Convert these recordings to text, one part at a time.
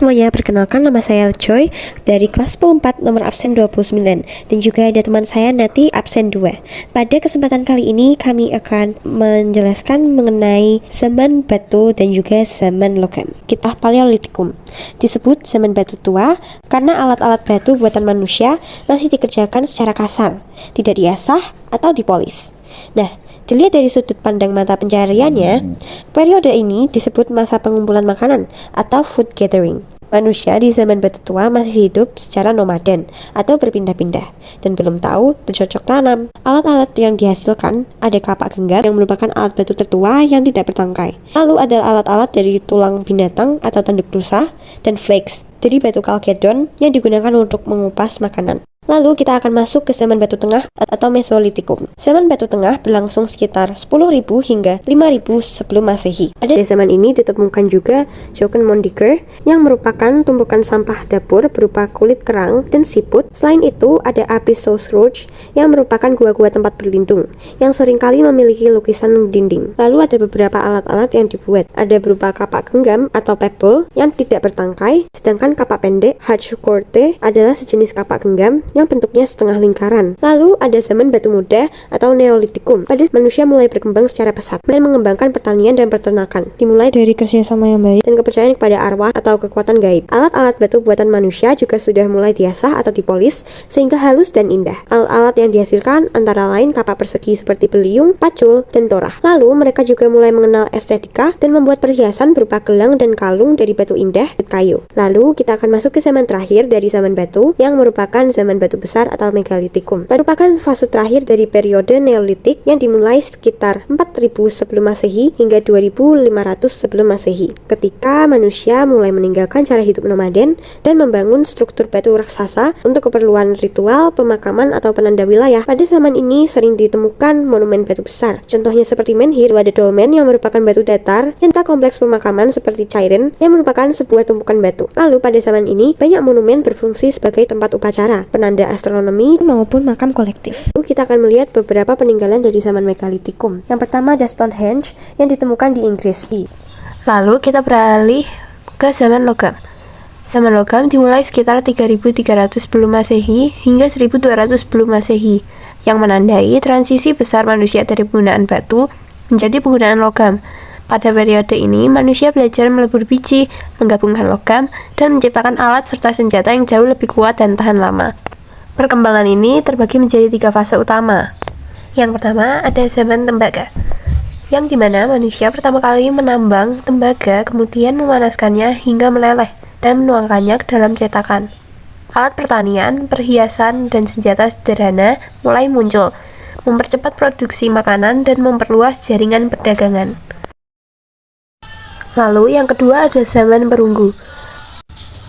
semuanya, perkenalkan nama saya Joy dari kelas 4 nomor absen 29 dan juga ada teman saya Nati absen 2. Pada kesempatan kali ini kami akan menjelaskan mengenai zaman batu dan juga zaman logam. Kita Paleolitikum. Disebut zaman batu tua karena alat-alat batu buatan manusia masih dikerjakan secara kasar, tidak diasah atau dipolis. Nah, dilihat dari sudut pandang mata pencariannya, periode ini disebut masa pengumpulan makanan atau food gathering. Manusia di zaman batu tua masih hidup secara nomaden atau berpindah-pindah dan belum tahu bercocok tanam. Alat-alat yang dihasilkan ada kapak genggam yang merupakan alat batu tertua yang tidak bertangkai. Lalu ada alat-alat dari tulang binatang atau tanduk rusa dan flakes dari batu kalkedon yang digunakan untuk mengupas makanan. Lalu kita akan masuk ke zaman batu tengah atau Mesolitikum. Zaman batu tengah berlangsung sekitar 10.000 hingga 5.000 sebelum Masehi. Pada zaman ini ditemukan juga Zokenmondiker yang merupakan tumpukan sampah dapur berupa kulit kerang dan siput. Selain itu ada Apisosroch yang merupakan gua-gua tempat berlindung yang seringkali memiliki lukisan dinding. Lalu ada beberapa alat-alat yang dibuat. Ada berupa kapak genggam atau pebble yang tidak bertangkai, sedangkan kapak pendek Hachukorte adalah sejenis kapak genggam yang bentuknya setengah lingkaran. Lalu ada zaman batu muda atau Neolitikum. Pada manusia mulai berkembang secara pesat dan mengembangkan pertanian dan peternakan. Dimulai dari kerjasama yang baik dan kepercayaan kepada arwah atau kekuatan gaib. Alat-alat batu buatan manusia juga sudah mulai diasah atau dipolis sehingga halus dan indah. Alat-alat yang dihasilkan antara lain kapak persegi seperti beliung, pacul, dan torah. Lalu mereka juga mulai mengenal estetika dan membuat perhiasan berupa gelang dan kalung dari batu indah dan kayu. Lalu kita akan masuk ke zaman terakhir dari zaman batu yang merupakan zaman batu besar atau Megalitikum. Merupakan fase terakhir dari periode Neolitik yang dimulai sekitar 4.000 sebelum Masehi hingga 2.500 sebelum Masehi. Ketika manusia mulai meninggalkan cara hidup nomaden dan membangun struktur batu raksasa untuk keperluan ritual, pemakaman atau penanda wilayah. Pada zaman ini sering ditemukan monumen batu besar. Contohnya seperti menhir, ada dolmen yang merupakan batu datar, yang tak kompleks pemakaman seperti Cheiron yang merupakan sebuah tumpukan batu. Lalu pada zaman ini banyak monumen berfungsi sebagai tempat upacara, penanda astronomi maupun makam kolektif. Lalu kita akan melihat beberapa peninggalan dari zaman Megalitikum. Yang pertama ada Stonehenge yang ditemukan di Inggris. Lalu kita beralih ke zaman logam. Zaman logam dimulai sekitar 3.300 sebelum Masehi hingga 1.200 sebelum Masehi, yang menandai transisi besar manusia dari penggunaan batu menjadi penggunaan logam. Pada periode ini, manusia belajar melebur biji, menggabungkan logam, dan menciptakan alat serta senjata yang jauh lebih kuat dan tahan lama. Perkembangan ini terbagi menjadi 3 fase utama. Yang pertama ada zaman tembaga, yang dimana manusia pertama kali menambang tembaga, kemudian memanaskannya hingga meleleh dan menuangkannya ke dalam cetakan. Alat pertanian, perhiasan, dan senjata sederhana mulai muncul, mempercepat produksi makanan dan memperluas jaringan perdagangan. Lalu yang kedua ada zaman perunggu.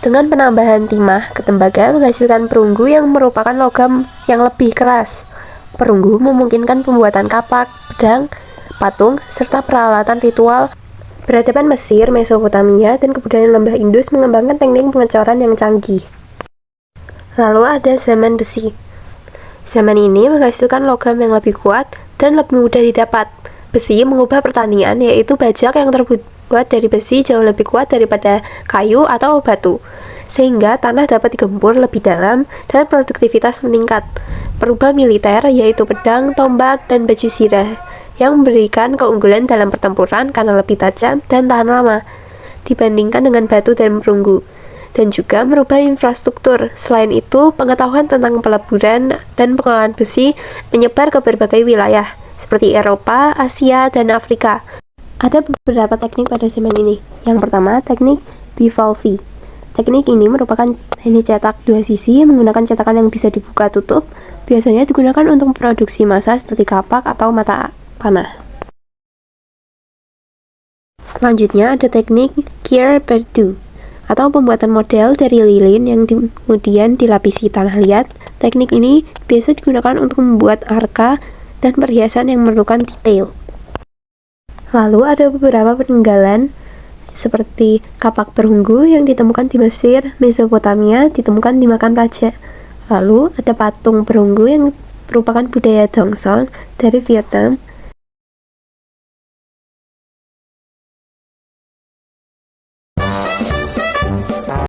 Dengan penambahan timah ke tembaga menghasilkan perunggu yang merupakan logam yang lebih keras. Perunggu memungkinkan pembuatan kapak, pedang, patung, serta peralatan ritual. Peradaban Mesir, Mesopotamia, dan kebudayaan lembah Indus mengembangkan teknik pengecoran yang canggih. Lalu ada zaman besi. Zaman ini menghasilkan logam yang lebih kuat dan lebih mudah didapat. Besi mengubah pertanian, yaitu bajak yang terbuat dari besi jauh lebih kuat daripada kayu atau batu, sehingga tanah dapat digempur lebih dalam dan produktivitas meningkat. Perubah militer, yaitu pedang, tombak, dan baju zirah, yang memberikan keunggulan dalam pertempuran karena lebih tajam dan tahan lama dibandingkan dengan batu dan perunggu, dan juga merubah infrastruktur. Selain itu, pengetahuan tentang peleburan dan pengolahan besi menyebar ke berbagai wilayah, seperti Eropa, Asia, dan Afrika. Ada beberapa teknik pada zaman ini. Yang pertama, teknik bivalvi. Teknik ini merupakan teknik cetak 2 sisi menggunakan cetakan yang bisa dibuka tutup. Biasanya digunakan untuk produksi massa seperti kapak atau mata panah. Selanjutnya ada teknik Kyer-Berdu atau pembuatan model dari lilin yang kemudian dilapisi tanah liat. Teknik ini biasa digunakan untuk membuat arka dan perhiasan yang memerlukan detail. Lalu ada beberapa peninggalan seperti kapak perunggu yang ditemukan di Mesir, Mesopotamia, ditemukan di makam raja. Lalu ada patung perunggu yang merupakan budaya Dongsong dari Vietnam